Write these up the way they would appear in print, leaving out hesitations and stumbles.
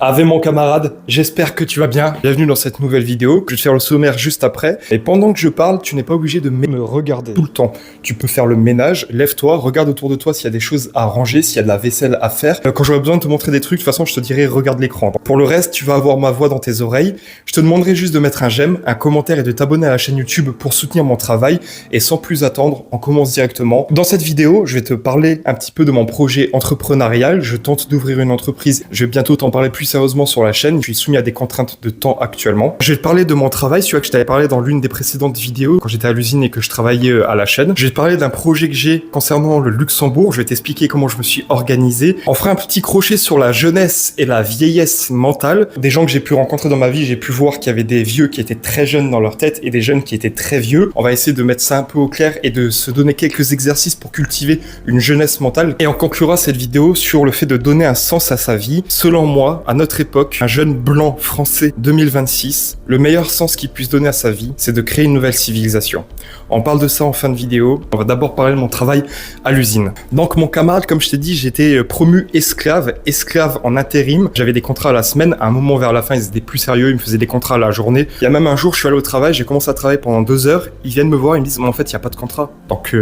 Ave mon camarade, j'espère que tu vas bien. Bienvenue dans cette nouvelle vidéo. Je vais te faire le sommaire juste après. Et pendant que je parle, tu n'es pas obligé de me regarder tout le temps. Tu peux faire le ménage, lève-toi, regarde autour de toi s'il y a des choses à ranger, s'il y a de la vaisselle à faire. Quand j'aurai besoin de te montrer des trucs, de toute façon, je te dirai regarde l'écran. Pour le reste, tu vas avoir ma voix dans tes oreilles. Je te demanderai juste de mettre un j'aime, un commentaire et de t'abonner à la chaîne YouTube pour soutenir mon travail. Et sans plus attendre, on commence directement. Dans cette vidéo, je vais te parler un petit peu de mon projet entrepreneurial. Je tente d'ouvrir une entreprise. Je vais bientôt t'en parler plus sérieusement sur la chaîne. Je suis soumis à des contraintes de temps actuellement. Je vais te parler de mon travail, celui que je t'avais parlé dans l'une des précédentes vidéos quand j'étais à l'usine et que je travaillais à la chaîne. Je vais te parler d'un projet que j'ai concernant le Luxembourg. Je vais t'expliquer comment je me suis organisé. On fera un petit crochet sur la jeunesse et la vieillesse mentale. Des gens que j'ai pu rencontrer dans ma vie, j'ai pu voir qu'il y avait des vieux qui étaient très jeunes dans leur tête et des jeunes qui étaient très vieux. On va essayer de mettre ça un peu au clair et de se donner quelques exercices pour cultiver une jeunesse mentale. Et on conclura cette vidéo sur le fait de donner un sens à sa vie. Selon moi, à notre époque, un jeune blanc français 2026, le meilleur sens qu'il puisse donner à sa vie, c'est de créer une nouvelle civilisation. On parle de ça en fin de vidéo. On va d'abord parler de mon travail à l'usine. Donc mon camarade, comme je t'ai dit, j'étais promu esclave en intérim. J'avais des contrats à la semaine. À un moment vers la fin, ils étaient plus sérieux. Ils me faisaient des contrats à la journée. Il y a même un jour, je suis allé au travail, j'ai commencé à travailler pendant 2 heures. Ils viennent me voir, ils me disent, mais en fait, il n'y a pas de contrat. Donc,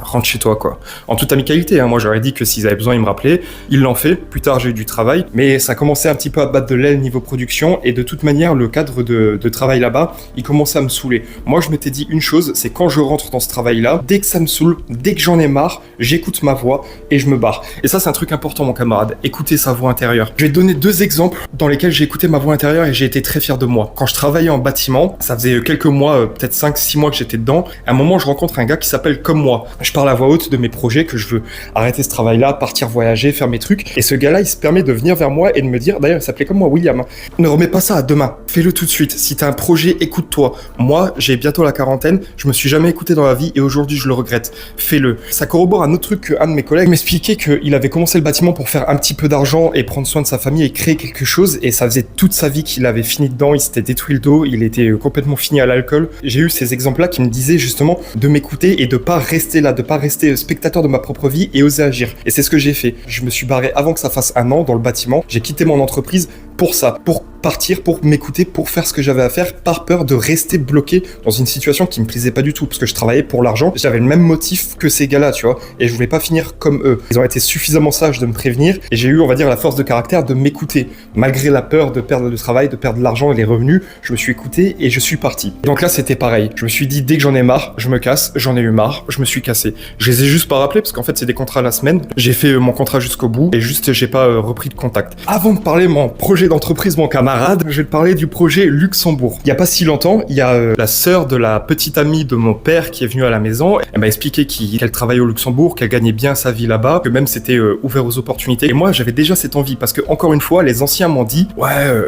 rentre chez toi, quoi. En toute amicalité, hein. Moi, j'aurais dit que s'ils avaient besoin, ils me rappelaient. Ils l'ont fait. Plus tard, j'ai eu du travail. Mais ça commençait un petit peu à battre de l'aile niveau production. Et de toute manière, le cadre de travail là-bas, il commençait à me saouler. Moi, je m'étais dit une chose, c'est quand je rentre dans ce travail-là, dès que ça me saoule, dès que j'en ai marre, j'écoute ma voix et je me barre. Et ça, c'est un truc important, mon camarade. Écouter sa voix intérieure. Je vais te donner 2 exemples dans lesquels j'ai écouté ma voix intérieure et j'ai été très fier de moi. Quand je travaillais en bâtiment, ça faisait quelques mois, peut-être 5-6 mois que j'étais dedans. À un moment, je rencontre un gars qui s'appelle comme moi. Je parle à voix haute de mes projets, que je veux arrêter ce travail-là, partir voyager, faire mes trucs. Et ce gars-là, il se permet de venir vers moi et de me dire, d'ailleurs, il s'appelait comme moi, William. Ne remets pas ça à demain. Fais-le tout de suite. Si t'as un projet, écoute-toi. Moi, j'ai bientôt la quarantaine. Je me suis jamais écouté dans la vie et aujourd'hui, je le regrette. Fais-le. Ça corrobore un autre truc qu'un de mes collègues m'expliquait qu'il avait commencé le bâtiment pour faire un petit peu d'argent et prendre soin de sa famille et créer quelque chose. Et ça faisait toute sa vie qu'il avait fini dedans. Il s'était détruit le dos. Il était complètement fini à l'alcool. J'ai eu ces exemples-là qui me disaient justement de m'écouter et de pas rester là, de pas rester spectateur de ma propre vie et oser agir. Et c'est ce que j'ai fait. Je me suis barré avant que ça fasse 1 an dans le bâtiment. J'ai quitté mon entreprise pour ça, pour partir, pour m'écouter, pour faire ce que j'avais à faire, par peur de rester bloqué dans une situation qui me plaisait pas du tout, parce que je travaillais pour l'argent, j'avais le même motif que ces gars-là, tu vois, et je voulais pas finir comme eux. Ils ont été suffisamment sages de me prévenir, et j'ai eu, on va dire, la force de caractère de m'écouter. Malgré la peur de perdre le travail, de perdre l'argent et les revenus, je me suis écouté et je suis parti. Donc là, c'était pareil. Je me suis dit, dès que j'en ai marre, je me casse, j'en ai eu marre, je me suis cassé. Je les ai juste pas rappelés, parce qu'en fait, c'est des contrats à la semaine. J'ai fait mon contrat jusqu'au bout, et juste, j'ai pas repris de contact. Avant de parler de mon projet d'entreprise, mon camarade, je vais te parler du projet Luxembourg. Il y a pas si longtemps, il y a la sœur de la petite amie de mon père qui est venue à la maison. Elle m'a expliqué qu'elle travaillait au Luxembourg, qu'elle gagnait bien sa vie là-bas, que même c'était ouvert aux opportunités. Et moi, j'avais déjà cette envie parce que, encore une fois, les anciens m'ont dit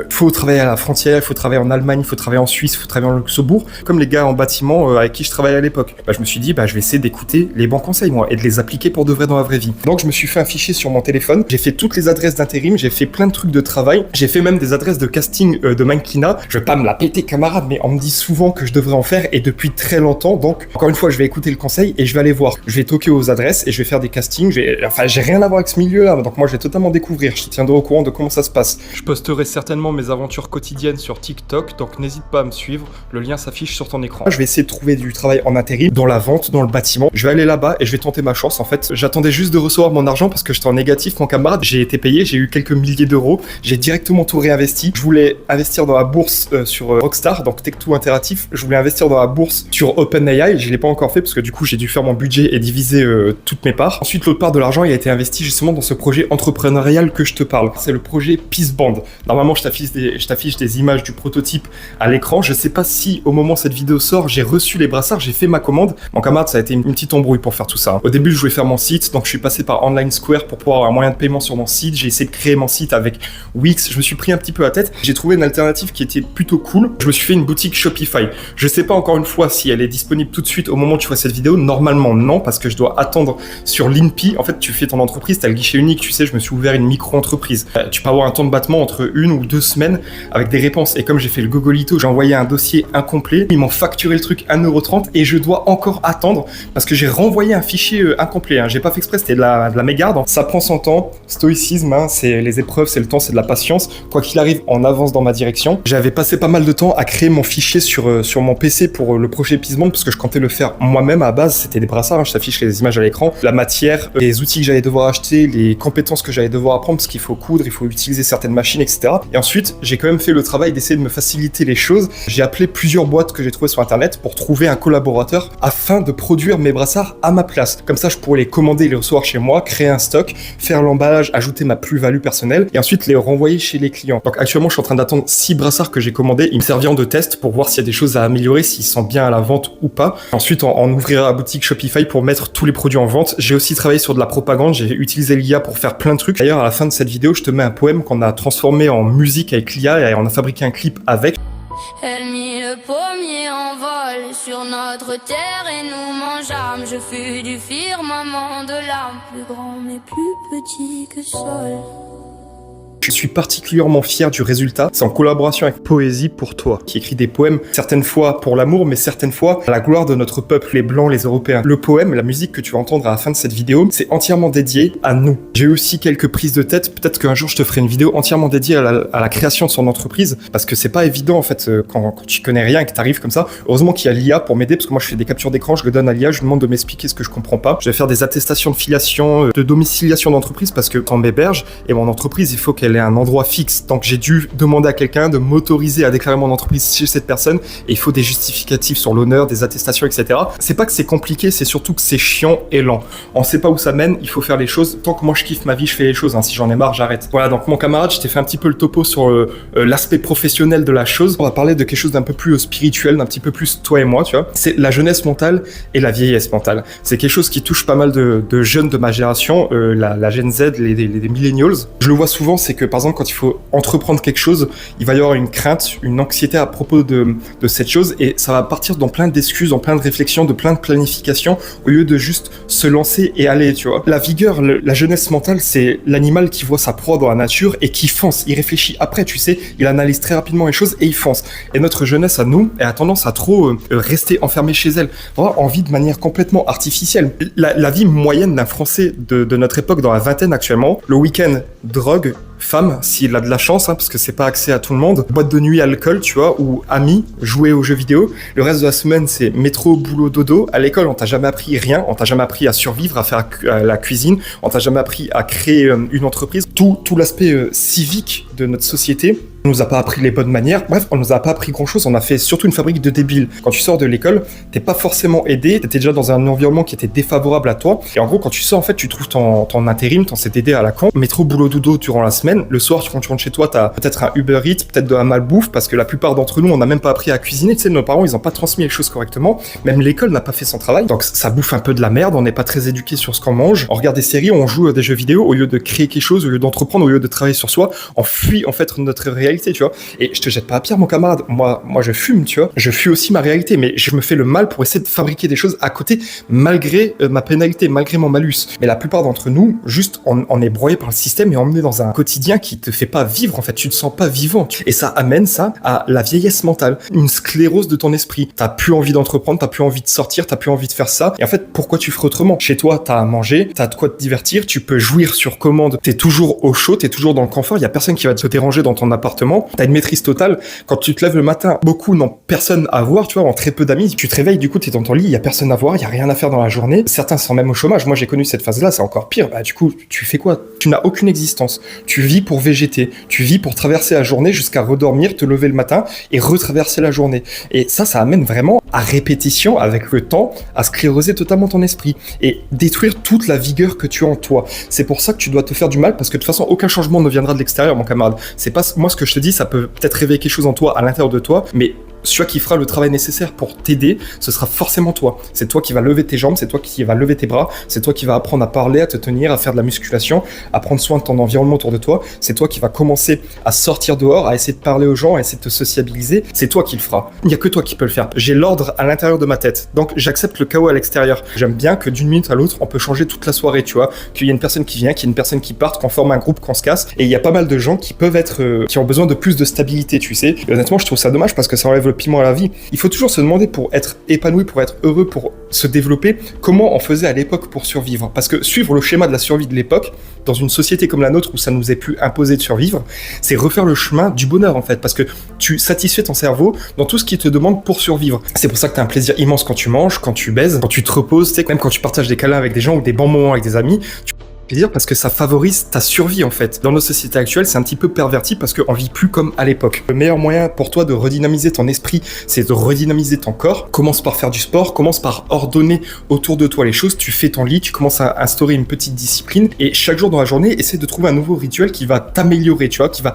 faut travailler à la frontière, faut travailler en Allemagne, faut travailler en Suisse, faut travailler en Luxembourg, comme les gars en bâtiment avec qui je travaillais à l'époque. Je me suis dit, je vais essayer d'écouter les bons conseils, moi, et de les appliquer pour de vrai dans la vraie vie. Donc, je me suis fait un fichier sur mon téléphone. J'ai fait toutes les adresses d'intérim, j'ai fait plein de trucs de travail, j'ai fait même des adresses de casting de mannequinat. Je vais pas me la péter, camarade, mais on me dit souvent que je devrais en faire et depuis très longtemps. Donc, encore une fois, je vais écouter le conseil et je vais aller voir. Je vais toquer aux adresses et je vais faire des castings. J'ai rien à voir avec ce milieu-là. Donc, moi, je vais totalement découvrir. Je te tiendrai au courant de comment ça se passe. Je posterai certainement mes aventures quotidiennes sur TikTok. Donc, n'hésite pas à me suivre. Le lien s'affiche sur ton écran. Je vais essayer de trouver du travail en intérim, dans la vente, dans le bâtiment. Je vais aller là-bas et je vais tenter ma chance. En fait, j'attendais juste de recevoir mon argent parce que j'étais en négatif, mon camarade. J'ai été payé. J'ai eu quelques milliers d'euros. J'ai directement tout réinvesti. Je voulais investir dans la bourse sur Rockstar, donc Tech2 Interactif. Je voulais investir dans la bourse sur OpenAI. Je l'ai pas encore fait parce que du coup j'ai dû faire mon budget et diviser toutes mes parts. Ensuite, l'autre part de l'argent, il a été investi justement dans ce projet entrepreneurial que je te parle. C'est le projet Peace Band. Normalement, je t'affiche des images du prototype à l'écran. Je sais pas si au moment où cette vidéo sort, j'ai reçu les brassards, j'ai fait ma commande. Mon camarade, ça a été une petite embrouille pour faire tout ça. Au début, je voulais faire mon site, donc je suis passé par Online Square pour pouvoir avoir un moyen de paiement sur mon site. J'ai essayé de créer mon site avec Wix. Je me suis pris un petit peu la tête. J'ai trouvé une alternative qui était plutôt cool. Je me suis fait une boutique Shopify. Je sais pas encore une fois si elle est disponible tout de suite au moment où tu vois cette vidéo. Normalement, non, parce que je dois attendre sur l'INPI. En fait, tu fais ton entreprise, tu as le guichet unique. Tu sais, je me suis ouvert une micro-entreprise. Tu peux avoir un temps de battement entre 1 ou 2 semaines avec des réponses. Et comme j'ai fait le Gogolito, j'ai envoyé un dossier incomplet. Ils m'ont facturé le truc 1,30€ et je dois encore attendre parce que j'ai renvoyé un fichier incomplet. J'ai pas fait exprès, c'était de la mégarde. Ça prend son temps. Stoïcisme, c'est les épreuves, c'est le temps, c'est de la patience. quoi qu'il arrive, en avance dans ma direction. J'avais passé pas mal de temps à créer mon fichier sur mon PC pour le projet Pismonde, parce que je comptais le faire moi-même. À base, c'était des brassards, hein, je t'affiche les images à l'écran, la matière, les outils que j'allais devoir acheter, les compétences que j'allais devoir apprendre, parce qu'il faut coudre, il faut utiliser certaines machines, etc. Et ensuite, j'ai quand même fait le travail d'essayer de me faciliter les choses. J'ai appelé plusieurs boîtes que j'ai trouvées sur internet pour trouver un collaborateur afin de produire mes brassards à ma place. Comme ça, je pourrais les commander, les recevoir chez moi, créer un stock, faire l'emballage, ajouter ma plus-value personnelle et ensuite les renvoyer chez les clients. Donc actuellement, je suis en train d'attendre 6 brassards que j'ai commandés. Ils me serviront de test pour voir s'il y a des choses à améliorer, s'ils sont bien à la vente ou pas. Ensuite, on ouvrira la boutique Shopify pour mettre tous les produits en vente. J'ai aussi travaillé sur de la propagande. J'ai utilisé l'IA pour faire plein de trucs. D'ailleurs, à la fin de cette vidéo, je te mets un poème qu'on a transformé en musique avec l'IA et on a fabriqué un clip avec. Elle mit le pommier en vol sur notre terre et nous mangeâmes. Je fus du firmament de l'âme, plus grand mais plus petit que sol. Je suis particulièrement fier du résultat. C'est en collaboration avec Poésie pour toi, qui écrit des poèmes, certaines fois pour l'amour, mais certaines fois à la gloire de notre peuple, les Blancs, les Européens. Le poème, la musique que tu vas entendre à la fin de cette vidéo, c'est entièrement dédié à nous. J'ai eu aussi quelques prises de tête. Peut-être qu'un jour, je te ferai une vidéo entièrement dédiée à la création de son entreprise, parce que c'est pas évident, en fait, quand tu connais rien et que t'arrives comme ça. Heureusement qu'il y a l'IA pour m'aider, parce que moi, je fais des captures d'écran, je le donne à l'IA, je lui demande de m'expliquer ce que je comprends pas. Je vais faire des attestations de filiation, de domiciliation d'entreprise, parce que quand on m'héberge, et mon entreprise, il faut qu'elle ait un endroit fixe. Donc j'ai dû demander à quelqu'un de m'autoriser à déclarer mon entreprise chez cette personne et il faut des justificatifs sur l'honneur, des attestations, etc. C'est pas que c'est compliqué, c'est surtout que c'est chiant et lent. On sait pas où ça mène, il faut faire les choses. Tant que moi je kiffe ma vie, je fais les choses. Hein. Si j'en ai marre, j'arrête. Voilà, donc mon camarade, je t'ai fait un petit peu le topo sur l'aspect professionnel de la chose. On va parler de quelque chose d'un peu plus spirituel, d'un petit peu plus toi et moi, tu vois. C'est la jeunesse mentale et la vieillesse mentale. C'est quelque chose qui touche pas mal de jeunes de ma génération, la Gen Z, les millennials. Je le vois souvent, c'est que par exemple quand il faut entreprendre quelque chose, il va y avoir une crainte, une anxiété à propos de cette chose et ça va partir dans plein d'excuses, dans plein de réflexions, de plein de planifications au lieu de juste se lancer et aller, tu vois. La vigueur, la jeunesse mentale, c'est l'animal qui voit sa proie dans la nature et qui fonce, il réfléchit après, tu sais, il analyse très rapidement les choses et il fonce. Et notre jeunesse à nous, elle a tendance à trop rester enfermée chez elle, vraiment en vie de manière complètement artificielle. La vie moyenne d'un Français de notre époque, dans la vingtaine actuellement, le week-end, drogue, femme, s'il a de la chance, hein, parce que c'est pas accès à tout le monde, boîte de nuit, alcool, tu vois, ou amis, jouer aux jeux vidéo. Le reste de la semaine, c'est métro, boulot, dodo. À l'école, on t'a jamais appris rien, on t'a jamais appris à survivre, à faire la cuisine, on t'a jamais appris à créer une entreprise. Tout l'aspect civique de notre société, on nous a pas appris les bonnes manières. Bref, on nous a pas appris grand chose. On a fait surtout une fabrique de débiles. Quand tu sors de l'école, t'es pas forcément aidé. T'étais déjà dans un environnement qui était défavorable à toi. Et en gros, quand tu sors, en fait, tu trouves ton intérim, ton CDD à la con. Métro, boulot, dodo durant la semaine. Le soir, quand tu rentres chez toi, t'as peut-être un Uber Eats, peut-être de la malbouffe, parce que la plupart d'entre nous, on n'a même pas appris à cuisiner. Tu sais, nos parents, ils ont pas transmis les choses correctement. Même l'école n'a pas fait son travail. Donc, ça bouffe un peu de la merde. On n'est pas très éduqué sur ce qu'on mange. On regarde des séries, on joue à des jeux vidéo au lieu de créer quelque chose, au lieu d'entreprendre, au lieu de travailler sur soi. On fuit, en fait, notre réalité, tu vois. Et je te jette pas à pierre, mon camarade. Moi, je fume, tu vois. Je fuis aussi ma réalité, mais je me fais le mal pour essayer de fabriquer des choses à côté, malgré ma pénalité, malgré mon malus. Mais la plupart d'entre nous, juste, on est broyé par le système et emmené dans un quotidien qui te fait pas vivre, en fait. Tu te sens pas vivant. Et ça amène ça à la vieillesse mentale, une sclérose de ton esprit. T'as plus envie d'entreprendre, t'as plus envie de sortir, t'as plus envie de faire ça. Et en fait, pourquoi tu ferais autrement? Chez toi, t'as à manger, t'as de quoi te divertir, tu peux jouir sur commande, t'es toujours au chaud, t'es toujours dans le confort, il y a personne qui va te déranger dans ton appartement, t'as une maîtrise totale. Quand tu te lèves le matin, beaucoup n'ont personne à voir, tu vois, ont très peu d'amis. Tu te réveilles, du coup, t'es dans ton lit, il y a personne à voir, il y a rien à faire dans la journée. Certains sont même au chômage. Moi, j'ai connu cette phase-là, c'est encore pire. Bah, du coup, tu fais quoi? Tu n'as aucune existence. Tu vis pour végéter. Tu vis pour traverser la journée jusqu'à redormir, te lever le matin et retraverser la journée. Et ça amène vraiment à répétition, avec le temps, à scléroser totalement ton esprit et détruire toute la vigueur que tu as en toi. C'est pour ça que tu dois te faire du mal, parce que de toute façon, aucun changement ne viendra de l'extérieur, mon camarade. C'est pas moi ce que je te dis, ça peut peut-être réveiller quelque chose en toi, à l'intérieur de toi, mais celui qui fera le travail nécessaire pour t'aider, ce sera forcément toi. C'est toi qui vas lever tes jambes, c'est toi qui vas lever tes bras, c'est toi qui vas apprendre à parler, à te tenir, à faire de la musculation, à prendre soin de ton environnement autour de toi. C'est toi qui vas commencer à sortir dehors, à essayer de parler aux gens, à essayer de te sociabiliser. C'est toi qui le feras. Il n'y a que toi qui peux le faire. J'ai l'ordre à l'intérieur de ma tête, donc j'accepte le chaos à l'extérieur. J'aime bien que d'une minute à l'autre, on peut changer toute la soirée, tu vois, qu'il y a une personne qui vient, qu'il y a une personne qui parte, qu'on forme un groupe, qu'on se casse. Et il y a pas mal de gens qui peuvent être, qui ont besoin de plus de stabilité, tu sais. Et honnêtement, je trouve ça dommage parce que ça enlève le piment à la vie. Il faut toujours se demander, pour être épanoui, pour être heureux, pour se développer, comment on faisait à l'époque pour survivre. Parce que suivre le schéma de la survie de l'époque, dans une société comme la nôtre où ça nous est plus imposé de survivre, c'est refaire le chemin du bonheur en fait, parce que tu satisfais ton cerveau dans tout ce qu'il te demande pour survivre. C'est pour ça que tu as un plaisir immense quand tu manges, quand tu baises, quand tu te reposes, tu sais, même quand tu partages des câlins avec des gens ou des bons moments avec des amis, plaisir parce que ça favorise ta survie en fait. Dans nos sociétés actuelles, c'est un petit peu perverti parce qu'on vit plus comme à l'époque. Le meilleur moyen pour toi de redynamiser ton esprit, c'est de redynamiser ton corps. Commence par faire du sport, commence par ordonner autour de toi les choses. Tu fais ton lit, tu commences à instaurer une petite discipline et chaque jour dans la journée, essaie de trouver un nouveau rituel qui va t'améliorer, tu vois, qui va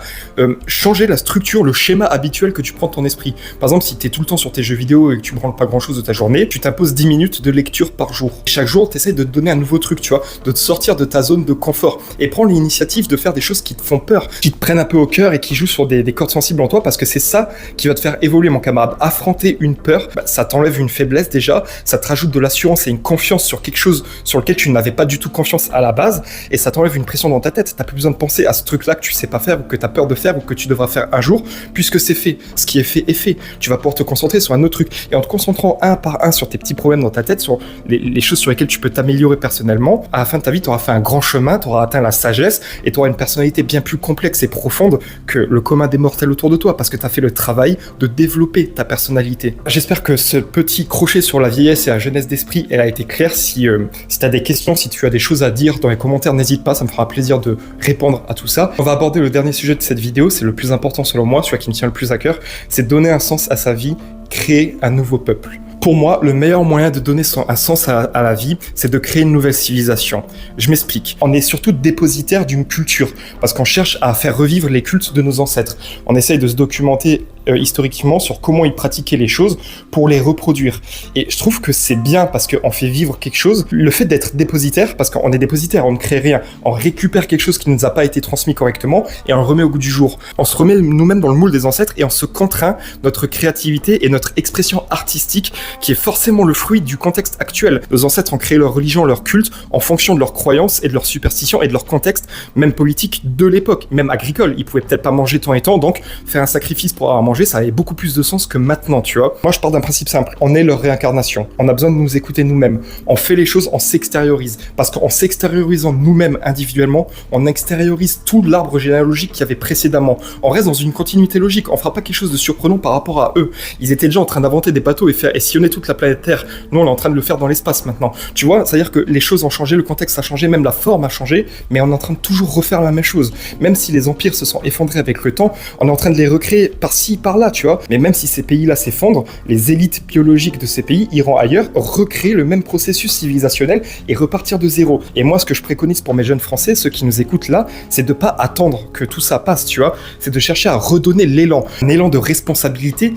changer la structure, le schéma habituel que tu prends de ton esprit. Par exemple, si tu es tout le temps sur tes jeux vidéo et que tu ne branles pas grand chose de ta journée, tu t'imposes 10 minutes de lecture par jour. Chaque jour, tu essaies de te donner un nouveau truc, tu vois, de te sortir de ta zone de confort et prends l'initiative de faire des choses qui te font peur, qui te prennent un peu au cœur et qui jouent sur des cordes sensibles en toi, parce que c'est ça qui va te faire évoluer, mon camarade. Affronter une peur, ça t'enlève une faiblesse déjà, ça te rajoute de l'assurance et une confiance sur quelque chose sur lequel tu n'avais pas du tout confiance à la base, et ça t'enlève une pression dans ta tête. T'as plus besoin de penser à ce truc-là que tu sais pas faire ou que t'as peur de faire ou que tu devras faire un jour, puisque c'est fait. Ce qui est fait est fait. Tu vas pouvoir te concentrer sur un autre truc, et en te concentrant un par un sur tes petits problèmes dans ta tête, sur les choses sur lesquelles tu peux t'améliorer personnellement, à la fin de ta vie, tu auras fait un grand chemin, tu auras atteint la sagesse et tu auras une personnalité bien plus complexe et profonde que le commun des mortels autour de toi, parce que tu as fait le travail de développer ta personnalité. J'espère que ce petit crochet sur la vieillesse et la jeunesse d'esprit, elle a été claire. Si tu as des questions, si tu as des choses à dire dans les commentaires, n'hésite pas, ça me fera plaisir de répondre à tout ça. On va aborder le dernier sujet de cette vidéo, c'est le plus important selon moi, celui qui me tient le plus à cœur, c'est donner un sens à sa vie, créer un nouveau peuple. Pour moi, le meilleur moyen de donner un sens à la vie, c'est de créer une nouvelle civilisation. Je m'explique. On est surtout dépositaire d'une culture, parce qu'on cherche à faire revivre les cultes de nos ancêtres. On essaye de se documenter historiquement sur comment ils pratiquaient les choses pour les reproduire. Et je trouve que c'est bien parce qu'on fait vivre quelque chose. Le fait d'être dépositaire, parce qu'on est dépositaire, on ne crée rien. On récupère quelque chose qui ne nous a pas été transmis correctement et on le remet au goût du jour. On se remet nous-mêmes dans le moule des ancêtres et on se contraint notre créativité et notre expression artistique qui est forcément le fruit du contexte actuel. Nos ancêtres ont créé leur religion, leur culte en fonction de leurs croyances et de leurs superstitions et de leur contexte, même politique de l'époque, même agricole. Ils pouvaient peut-être pas manger tant et tant, donc faire un sacrifice pour avoir à manger, ça avait beaucoup plus de sens que maintenant, tu vois. Moi, je pars d'un principe simple. On est leur réincarnation. On a besoin de nous écouter nous-mêmes. On fait les choses, on s'extériorise. Parce qu'en s'extériorisant nous-mêmes individuellement, on extériorise tout l'arbre généalogique qu'il y avait précédemment. On reste dans une continuité logique. On fera pas quelque chose de surprenant par rapport à eux. Ils étaient déjà en train d'inventer des bateaux et sillonner toute la planète Terre. Nous, on est en train de le faire dans l'espace maintenant. Tu vois, c'est-à-dire que les choses ont changé, le contexte a changé, même la forme a changé, mais on est en train de toujours refaire la même chose. Même si les empires se sont effondrés avec le temps, on est en train de les recréer par-ci, par-là, tu vois. Mais même si ces pays-là s'effondrent, les élites biologiques de ces pays iront ailleurs, recréer le même processus civilisationnel et repartir de zéro. Et moi, ce que je préconise pour mes jeunes Français, ceux qui nous écoutent là, c'est de pas attendre que tout ça passe, tu vois. C'est de chercher à redonner l'élan, un élan de responsabilité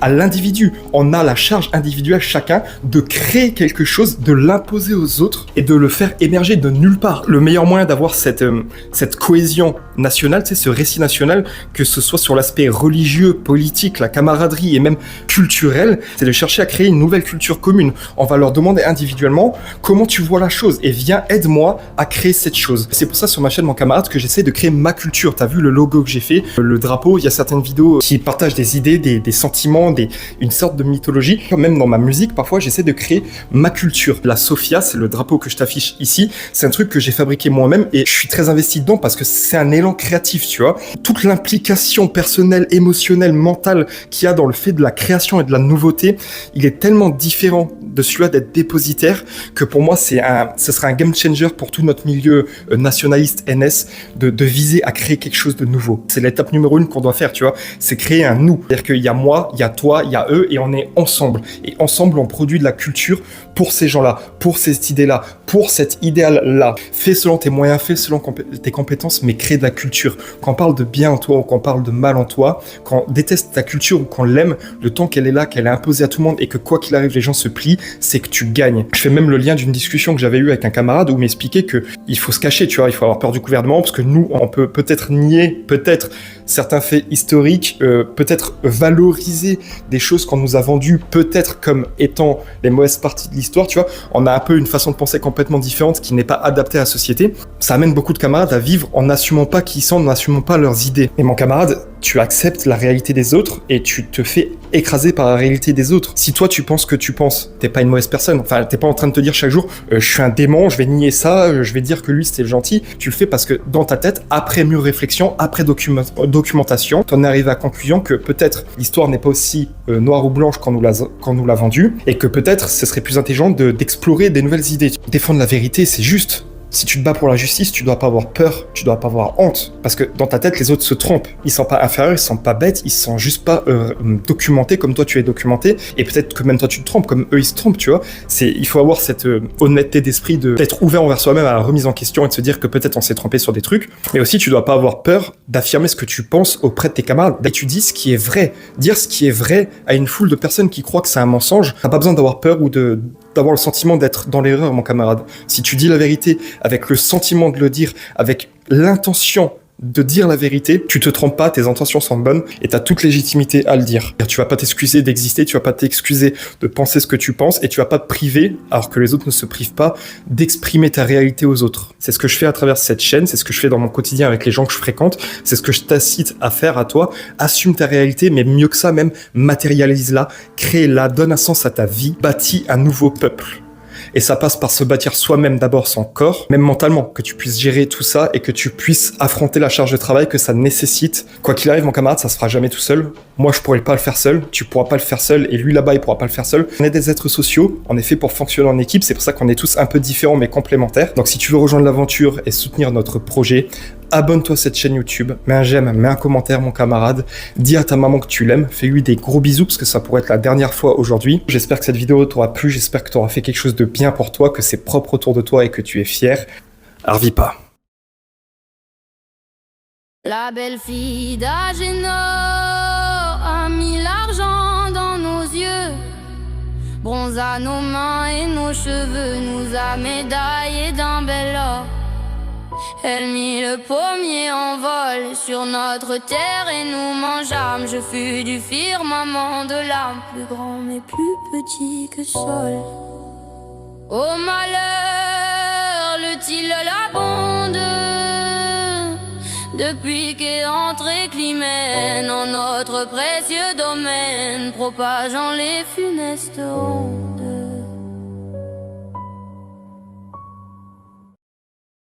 à l'individu. On a la charge individuelle chacun de créer quelque chose, de l'imposer aux autres et de le faire émerger de nulle part. Le meilleur moyen d'avoir cette cohésion nationale, tu sais, ce récit national, que ce soit sur l'aspect religieux, politique, la camaraderie et même culturel, c'est de chercher à créer une nouvelle culture commune. On va leur demander individuellement comment tu vois la chose et viens, aide-moi à créer cette chose. C'est pour ça sur ma chaîne, mon camarade, que j'essaie de créer ma culture. T'as vu le logo que j'ai fait, le drapeau, il y a certaines vidéos qui partagent des idées, des sentiments, une sorte de mythologie. Même dans ma musique, parfois, j'essaie de créer ma culture. La Sophia, c'est le drapeau que je t'affiche ici. C'est un truc que j'ai fabriqué moi-même et je suis très investi dedans parce que c'est un élan créatif, tu vois. Toute l'implication personnelle, émotionnelle, mentale qu'il y a dans le fait de la création et de la nouveauté, il est tellement différent de celui-là d'être dépositaire que pour moi, ce sera un game changer pour tout notre milieu nationaliste NS de viser à créer quelque chose de nouveau. C'est l'étape numéro 1 qu'on doit faire, tu vois. C'est créer un nous. C'est-à-dire qu'il y a moi, il y a toi, il y a eux et on est ensemble. Et ensemble, on produit de la culture pour ces gens-là, pour cette idée-là, pour cet idéal-là. Fais selon tes moyens, fais selon tes compétences, mais crée de la culture. Quand on parle de bien en toi ou quand on parle de mal en toi, quand on déteste ta culture ou qu'on l'aime, le temps qu'elle est là, qu'elle est imposée à tout le monde et que quoi qu'il arrive, les gens se plient, c'est que tu gagnes. Je fais même le lien d'une discussion que j'avais eue avec un camarade où il m'expliquait qu'il faut se cacher, tu vois, il faut avoir peur du gouvernement parce que nous, on peut peut-être nier, peut-être certains faits historiques, peut-être valoriser des choses qu'on nous a vendues peut-être comme étant les mauvaises parties de l'histoire, tu vois. On a un peu une façon de penser complètement différente qui n'est pas adaptée à la société. Ça amène beaucoup de camarades à vivre en n'assumant pas qui ils sont, en n'assumant pas leurs idées. Et mon camarade, tu acceptes la réalité des autres et tu te fais écraser par la réalité des autres. Si toi tu penses que tu penses, t'es pas une mauvaise personne. Enfin, t'es pas en train de te dire chaque jour, je suis un démon, je vais nier ça, je vais dire que lui c'était gentil. Tu le fais parce que dans ta tête, après mûre réflexion, après documentation, t'en es arrivé à la conclusion que peut-être l'histoire n'est pas aussi noire ou blanche qu'on nous l'a vendue et que peut-être ce serait plus intelligent d'explorer des nouvelles idées. Défendre la vérité, c'est juste. Si tu te bats pour la justice, tu dois pas avoir peur, tu dois pas avoir honte. Parce que dans ta tête, les autres se trompent. Ils sont pas inférieurs, ils sont pas bêtes, ils sont juste pas documentés comme toi tu es documenté. Et peut-être que même toi tu te trompes, comme eux ils se trompent, tu vois. Il faut avoir cette honnêteté d'esprit d'être ouvert envers soi-même à la remise en question et de se dire que peut-être on s'est trompé sur des trucs. Mais aussi, tu dois pas avoir peur d'affirmer ce que tu penses auprès de tes camarades. Et tu dis ce qui est vrai. Dire ce qui est vrai à une foule de personnes qui croient que c'est un mensonge, t'as pas besoin d'avoir peur ou d'avoir le sentiment d'être dans l'erreur, mon camarade. Si tu dis la vérité avec le sentiment de le dire, avec l'intention de dire la vérité, tu te trompes pas, tes intentions sont bonnes et t'as toute légitimité à le dire. Tu vas pas t'excuser d'exister, tu vas pas t'excuser de penser ce que tu penses et tu vas pas te priver, alors que les autres ne se privent pas, d'exprimer ta réalité aux autres. C'est ce que je fais à travers cette chaîne, c'est ce que je fais dans mon quotidien avec les gens que je fréquente, c'est ce que je t'incite à faire à toi. Assume ta réalité, mais mieux que ça même, matérialise-la, crée-la, donne un sens à ta vie, bâtis un nouveau peuple. Et ça passe par se bâtir soi-même d'abord son corps, même mentalement, que tu puisses gérer tout ça et que tu puisses affronter la charge de travail que ça nécessite. Quoi qu'il arrive, mon camarade, ça se fera jamais tout seul. Moi, je pourrais pas le faire seul, tu pourras pas le faire seul, et lui là-bas, il pourra pas le faire seul. On est des êtres sociaux, on est fait pour fonctionner en équipe, c'est pour ça qu'on est tous un peu différents mais complémentaires. Donc si tu veux rejoindre l'aventure et soutenir notre projet, abonne-toi à cette chaîne YouTube, mets un j'aime, mets un commentaire, mon camarade, dis à ta maman que tu l'aimes, fais-lui des gros bisous parce que ça pourrait être la dernière fois aujourd'hui. J'espère que cette vidéo t'aura plu, j'espère que t'auras fait quelque chose de bien pour toi, que c'est propre autour de toi et que tu es fier. Arvis pas. La belle fille d'Agénor a mis l'argent dans nos yeux, bronza nos mains et nos cheveux, nous a médaillés d'un bel or. Elle mit le pommier en vol sur notre terre et nous mangeâmes. Je fus du firmament de l'âme, plus grand mais plus petit que sol. Au malheur, le til l'abonde, depuis qu'est entré Climène en notre précieux domaine, propageant les funestes ondes.